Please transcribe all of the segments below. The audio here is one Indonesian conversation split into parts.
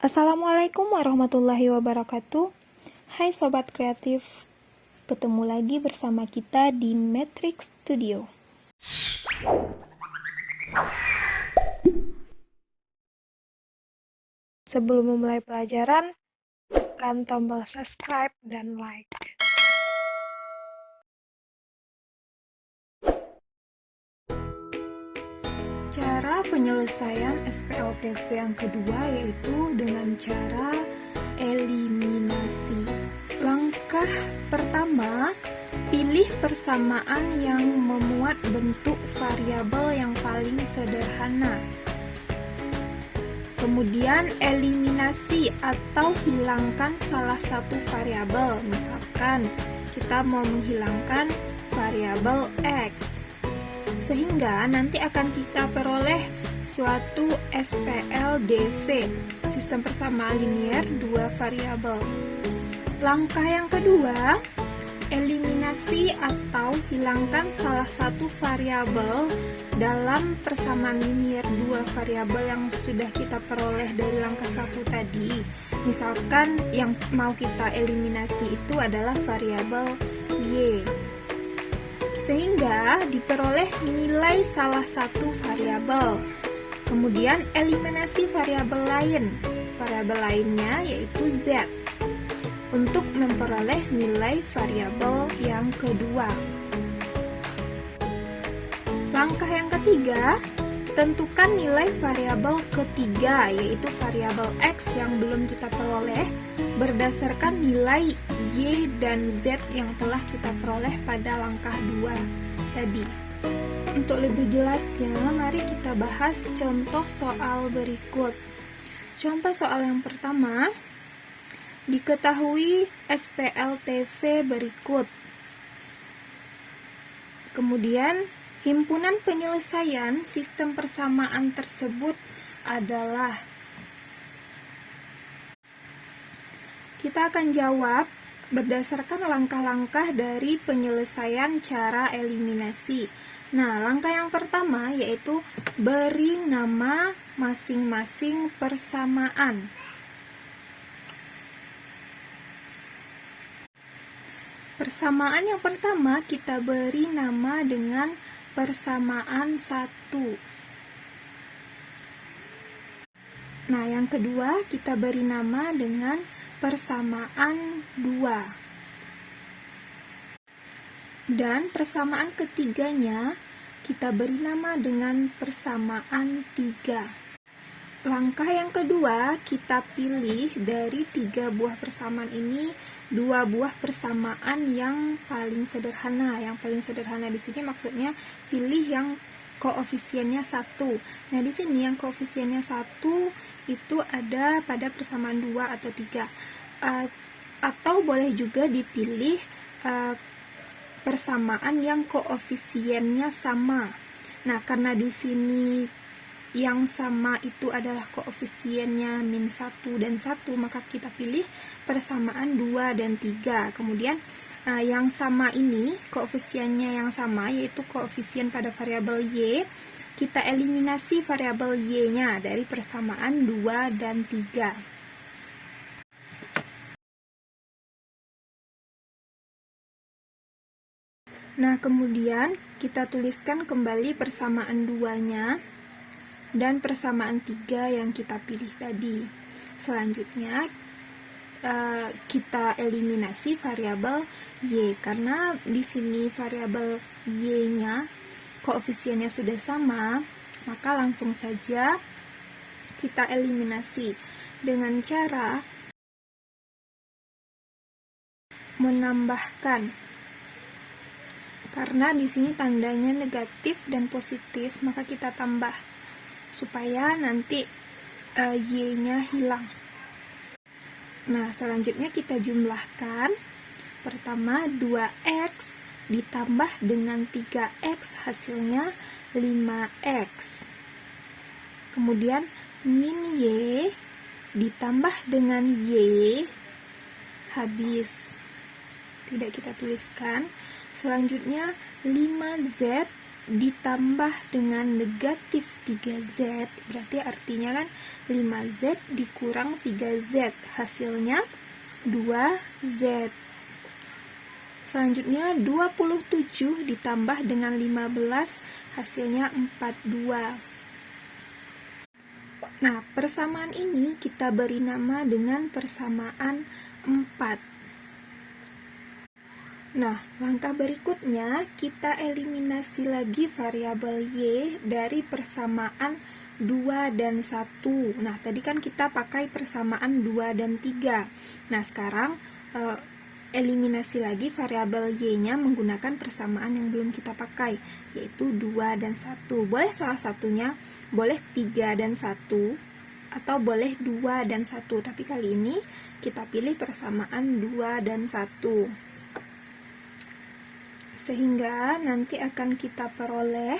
Assalamualaikum warahmatullahi wabarakatuh. Hai Sobat Kreatif, ketemu lagi bersama kita di Matrix Studio. Sebelum memulai pelajaran, tekan tombol subscribe dan like. Cara penyelesaian SPLTV yang kedua yaitu dengan cara eliminasi. Langkah pertama, pilih persamaan yang memuat bentuk variabel yang paling sederhana. Kemudian eliminasi atau hilangkan salah satu variabel. Misalkan kita mau menghilangkan variabel X, sehingga nanti akan kita peroleh suatu SPLDV, sistem persamaan linier dua variabel. Langkah yang kedua, eliminasi atau hilangkan salah satu variabel dalam persamaan linier dua variabel yang sudah kita peroleh dari langkah 1 tadi. Misalkan yang mau kita eliminasi itu adalah variabel Y, sehingga diperoleh nilai salah satu variabel. Kemudian eliminasi variabel lain. Variabel lainnya yaitu Z, untuk memperoleh nilai variabel yang kedua. Langkah yang ketiga, tentukan nilai variabel ketiga, yaitu variabel X yang belum kita peroleh, berdasarkan nilai Y dan Z yang telah kita peroleh pada langkah 2 tadi. Untuk lebih jelasnya, mari kita bahas contoh soal berikut. Contoh soal yang pertama, diketahui SPLTV berikut. Kemudian, himpunan penyelesaian sistem persamaan tersebut adalah. Kita akan jawab berdasarkan langkah-langkah dari penyelesaian cara eliminasi. Nah, langkah yang pertama yaitu beri nama masing-masing persamaan. Persamaan yang pertama kita beri nama dengan persamaan 1. Nah, yang kedua kita beri nama dengan persamaan 2. Dan persamaan ketiganya kita beri nama dengan persamaan 3. Langkah yang kedua, kita pilih dari 3 buah persamaan ini 2 buah persamaan yang paling sederhana. Yang paling sederhana di sini maksudnya pilih yang koefisiennya 1. Nah, di sini yang koefisiennya 1 itu ada pada persamaan 2 atau 3. Atau boleh juga dipilih persamaan yang koefisiennya sama. Nah, karena di sini yang sama itu adalah koefisiennya -1 dan 1, maka kita pilih persamaan 2 dan 3. Kemudian yang sama ini, koefisiennya yang sama, yaitu koefisien pada variabel Y, kita eliminasi variabel Y-nya dari persamaan 2 dan 3. Nah, kemudian kita tuliskan kembali persamaan 2-nya dan persamaan 3 yang kita pilih tadi. Selanjutnya kita eliminasi variabel Y, karena di sini variabel Y-nya koefisiennya sudah sama, maka langsung saja kita eliminasi dengan cara menambahkan. Karena di sini tandanya negatif dan positif, maka kita tambah supaya nanti Y-nya hilang. Nah, selanjutnya kita jumlahkan. Pertama 2X ditambah dengan 3X, hasilnya 5X. Kemudian min Y ditambah dengan Y, habis. Tidak kita tuliskan. Selanjutnya 5Z ditambah dengan negatif 3Z, berarti artinya kan 5Z dikurang 3Z, hasilnya 2Z. Selanjutnya 27 ditambah dengan 15, hasilnya 42. Nah, persamaan ini kita beri nama dengan persamaan 4. Nah, langkah berikutnya kita eliminasi lagi variabel Y dari persamaan 2 dan 1. Nah, tadi kan kita pakai persamaan 2 dan 3. Nah, sekarang eliminasi lagi variabel Y-nya menggunakan persamaan yang belum kita pakai, yaitu 2 dan 1. Boleh salah satunya, boleh 3 dan 1, atau boleh 2 dan 1. Tapi kali ini kita pilih persamaan 2 dan 1. Sehingga nanti akan kita peroleh,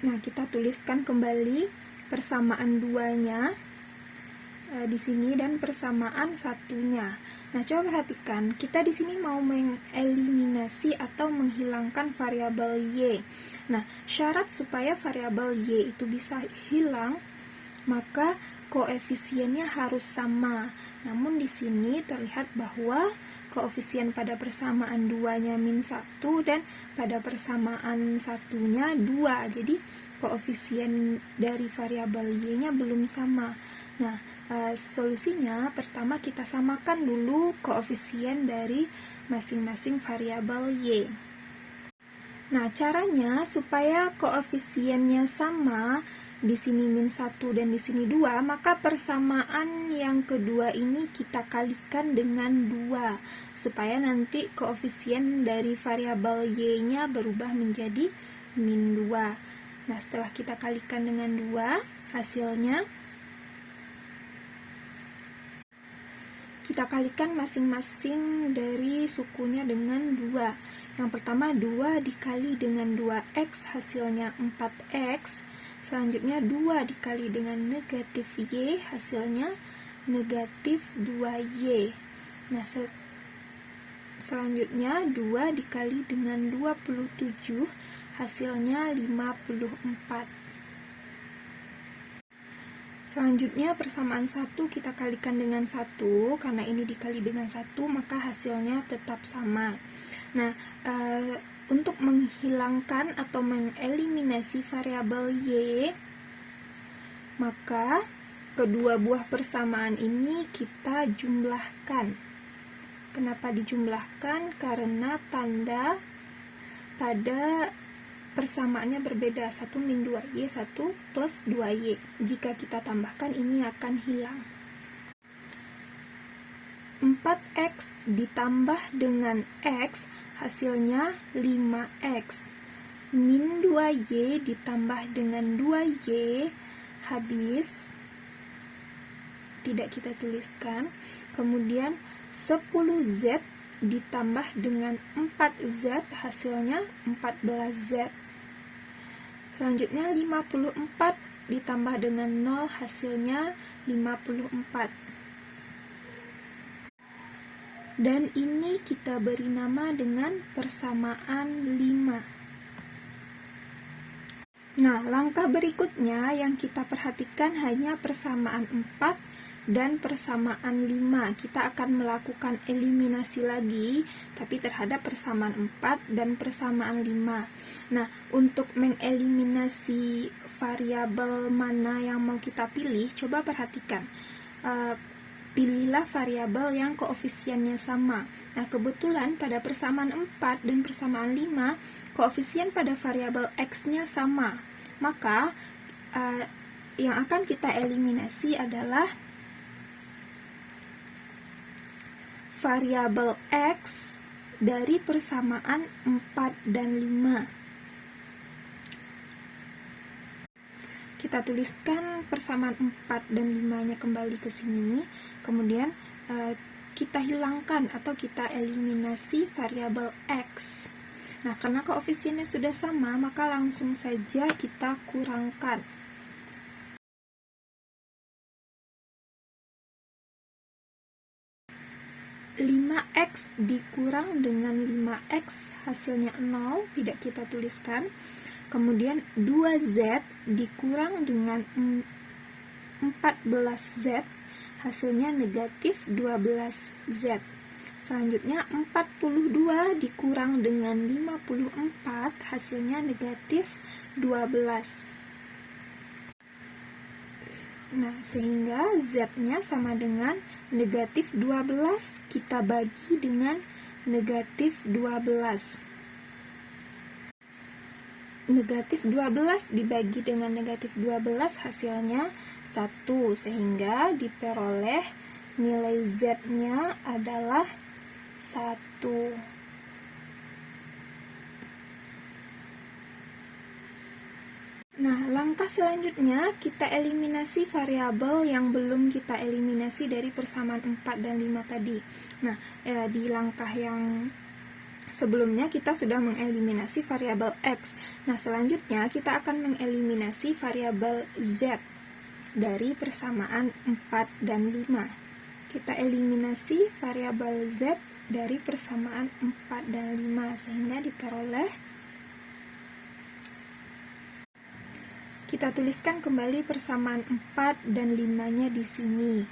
nah kita tuliskan kembali persamaan 2-nya di sini dan persamaan 1-nya. Nah, coba perhatikan, kita di sini mau mengeliminasi atau menghilangkan variabel Y. Nah, syarat supaya variabel Y itu bisa hilang, maka koefisiennya harus sama. Namun di sini terlihat bahwa koefisien pada persamaan 2-nya -1 dan pada persamaan 1-nya 2. Jadi koefisien dari variabel Y-nya belum sama. Nah, solusinya pertama kita samakan dulu koefisien dari masing-masing variabel Y. Nah, caranya supaya koefisiennya sama, di sini -1 dan di sini 2, maka persamaan yang kedua ini kita kalikan dengan 2 supaya nanti koefisien dari variabel Y-nya berubah menjadi -2. Nah, setelah kita kalikan dengan 2, hasilnya kita kalikan masing-masing dari sukunya dengan 2. Yang pertama 2 dikali dengan 2X, hasilnya 4X. Selanjutnya 2 dikali dengan negatif Y, hasilnya negatif 2Y. Nah, selanjutnya 2 dikali dengan 27, hasilnya 54. Selanjutnya persamaan 1 kita kalikan dengan 1, karena ini dikali dengan 1 maka hasilnya tetap sama. Nah, untuk menghilangkan atau mengeliminasi variabel Y, maka kedua buah persamaan ini kita jumlahkan. Kenapa dijumlahkan? Karena tanda pada persamaannya berbeda, 1 min 2Y, 1 plus 2Y. Jika kita tambahkan, ini akan hilang. 4X ditambah dengan X, hasilnya 5X. Min 2Y ditambah dengan 2Y, habis. Tidak kita tuliskan. Kemudian 10Z ditambah dengan 4Z, hasilnya 14Z. Selanjutnya 54 ditambah dengan 0, hasilnya 54. Dan ini kita beri nama dengan persamaan 5. Nah, langkah berikutnya yang kita perhatikan hanya persamaan 4 dan persamaan 5. Kita akan melakukan eliminasi lagi, tapi terhadap persamaan 4 dan persamaan 5. Nah, untuk mengeliminasi variabel mana yang mau kita pilih, coba perhatikan. Pilihlah variabel yang koefisiennya sama. Nah, kebetulan pada persamaan 4 dan persamaan 5, koefisien pada variabel X-nya sama. Maka, yang akan kita eliminasi adalah variabel X dari persamaan 4 dan 5. Kita tuliskan persamaan 4 dan 5-nya kembali ke sini. Kemudian kita hilangkan atau kita eliminasi variabel X. Nah, karena koefisiennya sudah sama, maka langsung saja kita kurangkan. 5x dikurang dengan 5x hasilnya 0, tidak kita tuliskan. Kemudian 2z dikurang dengan 14z, hasilnya negatif 12z. Selanjutnya 42 dikurang dengan 54, hasilnya negatif 12. Nah, sehingga z-nya sama dengan negatif 12, kita bagi dengan negatif 12. Negatif 12 dibagi dengan negatif 12 hasilnya 1, sehingga diperoleh nilai z-nya adalah 1. Nah, langkah selanjutnya kita eliminasi variabel yang belum kita eliminasi dari persamaan 4 dan 5 tadi. Nah, di langkah yang sebelumnya kita sudah mengeliminasi variabel x. Nah, selanjutnya kita akan mengeliminasi variabel z dari persamaan 4 dan 5. Kita eliminasi variabel z dari persamaan 4 dan 5 sehingga diperoleh, kita tuliskan kembali persamaan 4 dan 5-nya di sini.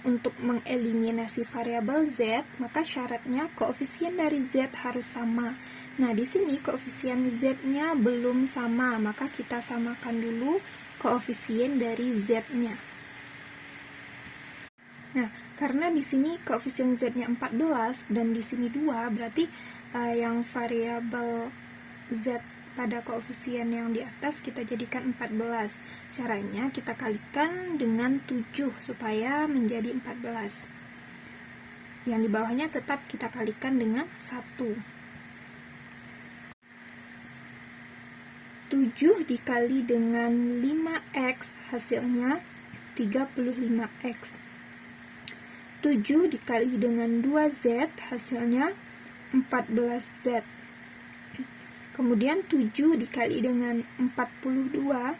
Untuk mengeliminasi variabel z, maka syaratnya koefisien dari z harus sama. Nah, di sini koefisien z-nya belum sama, maka kita samakan dulu koefisien dari z-nya. Nah, karena di sini koefisien z-nya 14 dan di sini 2, berarti yang variabel z pada koefisien yang di atas kita jadikan 14. Caranya kita kalikan dengan 7 supaya menjadi 14. Yang di bawahnya tetap kita kalikan dengan 1. 7 dikali dengan 5x hasilnya 35x. 7 dikali dengan 2z hasilnya 14z. Kemudian 7 dikali dengan 42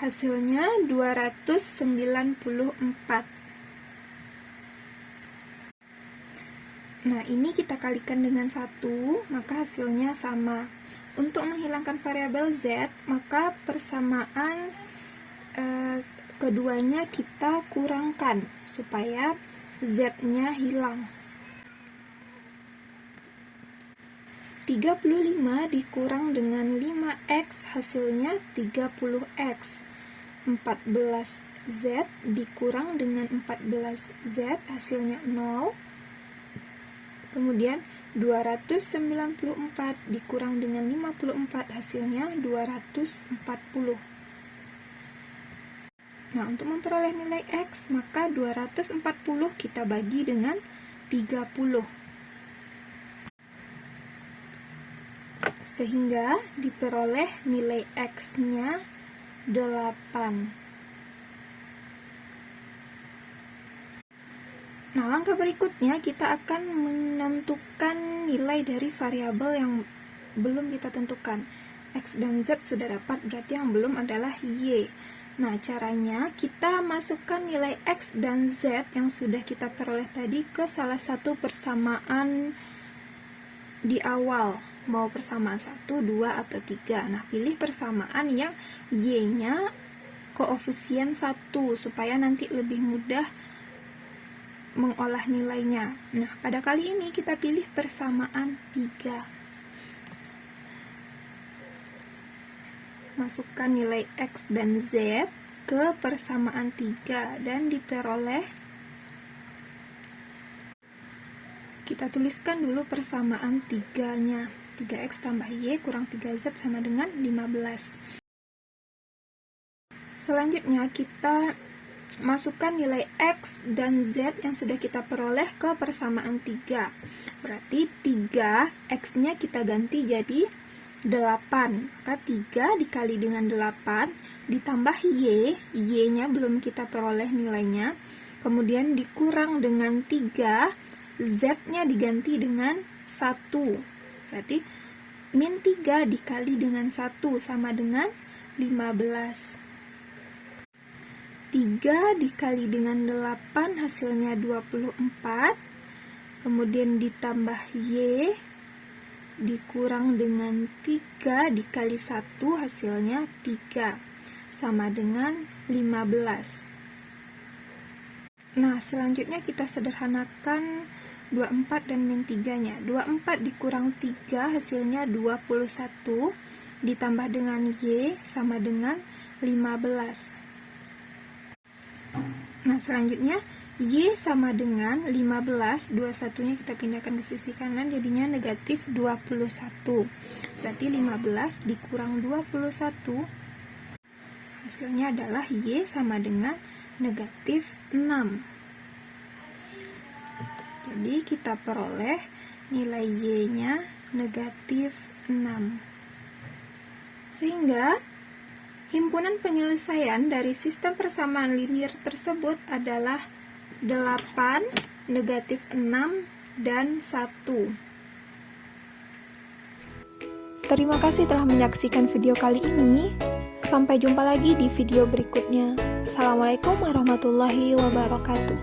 hasilnya 294. Nah, ini kita kalikan dengan 1, maka hasilnya sama. Untuk menghilangkan variabel z, maka persamaan keduanya kita kurangkan supaya z-nya hilang. 35 dikurang dengan 5x hasilnya 30x. 14z dikurang dengan 14z hasilnya 0. Kemudian 294 dikurang dengan 54 hasilnya 240. Nah, untuk memperoleh nilai x, maka 240 kita bagi dengan 30. Sehingga diperoleh nilai x-nya 8. Nah, langkah berikutnya kita akan menentukan nilai dari variabel yang belum kita tentukan. X dan Z sudah dapat, berarti yang belum adalah Y. Nah, caranya kita masukkan nilai X dan Z yang sudah kita peroleh tadi ke salah satu persamaan di awal. Mau persamaan 1, 2, atau 3. Nah, pilih persamaan yang Y-nya koefisien 1 supaya nanti lebih mudah mengolah nilainya. Nah, pada kali ini kita pilih persamaan 3. Masukkan nilai X dan Z ke persamaan 3 dan diperoleh, kita tuliskan dulu persamaan 3-nya. 3x tambah y kurang 3z sama dengan 15. Selanjutnya kita masukkan nilai x dan z yang sudah kita peroleh ke persamaan 3. Berarti 3x-nya kita ganti jadi 8. Maka 3 dikali dengan 8 ditambah y-nya belum kita peroleh nilainya. Kemudian dikurang dengan 3, z-nya diganti dengan 1. Berarti min 3 dikali dengan 1 sama dengan 15. 3 dikali dengan 8 hasilnya 24. kemudian ditambah Y, dikurang dengan 3 dikali 1 hasilnya 3, sama dengan 15. Nah, selanjutnya kita sederhanakan 24 dan min 3-nya. 24 dikurang 3 hasilnya 21, ditambah dengan Y sama dengan 15. Nah, selanjutnya Y sama dengan 15, 21-nya kita pindahkan ke sisi kanan, jadinya negatif 21. Berarti 15 dikurang 21, hasilnya adalah Y sama dengan negatif 6. Jadi kita peroleh nilai Y-nya negatif 6. Sehingga himpunan penyelesaian dari sistem persamaan linear tersebut adalah 8, negatif 6, dan 1. Terima kasih telah menyaksikan video kali ini. Sampai jumpa lagi di video berikutnya. Assalamualaikum warahmatullahi wabarakatuh.